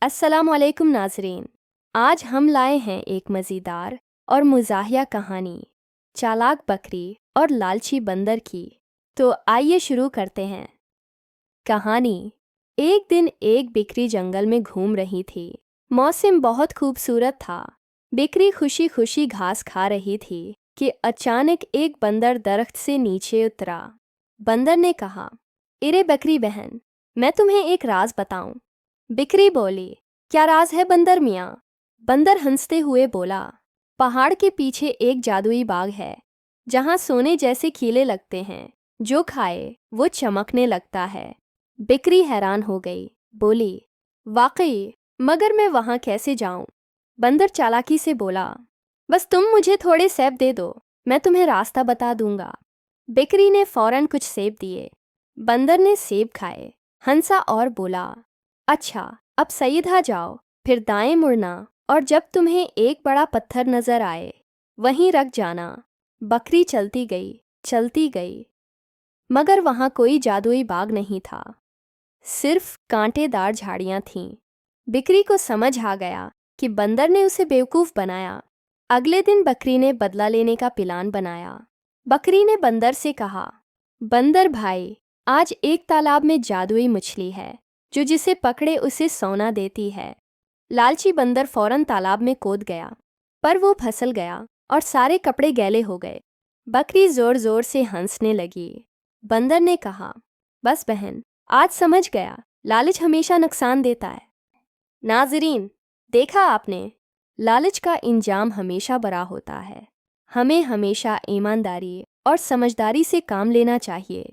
अस्सलामुअलैकुम नाजरीन। आज हम लाए हैं एक मज़ेदार और मुज़ाहिया कहानी, चालाक बकरी और लालची बंदर की। तो आइए शुरू करते हैं। कहानी। एक दिन एक बकरी जंगल में घूम रही थी। मौसम बहुत खूबसूरत था। बकरी खुशी खुशी घास खा रही थी कि अचानक एक बंदर दरख्त से नीचे उतरा। बंदर ने कहा, अरे बकरी बहन, मैं तुम्हें एक राज बताऊं। बकरी बोली, क्या राज है बंदर मियाँ? बंदर हंसते हुए बोला, पहाड़ के पीछे एक जादुई बाग है जहाँ सोने जैसे खीले लगते हैं, जो खाए वो चमकने लगता है। बकरी हैरान हो गई, बोली, वाकई, मगर मैं वहाँ कैसे जाऊँ? बंदर चालाकी से बोला, बस तुम मुझे थोड़े सेब दे दो, मैं तुम्हें रास्ता बता दूंगा। बकरी ने फौरन कुछ सेब दिए। बंदर ने सेब खाए, हंसा और बोला, अच्छा, अब सीधा जाओ, फिर दाएं मुड़ना और जब तुम्हें एक बड़ा पत्थर नजर आए वहीं रख जाना। बकरी चलती गई, मगर वहाँ कोई जादुई बाग नहीं था, सिर्फ कांटेदार झाड़ियाँ थीं। बकरी को समझ आ गया कि बंदर ने उसे बेवकूफ़ बनाया। अगले दिन बकरी ने बदला लेने का प्लान बनाया। बकरी ने बंदर से कहा, बंदर भाई, आज एक तालाब में जादुई मछली है जो जिसे पकड़े उसे सोना देती है। लालची बंदर फौरन तालाब में कूद गया, पर वो फिसल गया और सारे कपड़े गैले हो गए। बकरी जोर जोर से हंसने लगी। बंदर ने कहा, बस बहन, आज समझ गया, लालच हमेशा नुकसान देता है। नाजरीन, देखा आपने, लालच का इंजाम हमेशा बुरा होता है। हमें हमेशा ईमानदारी और समझदारी से काम लेना चाहिए।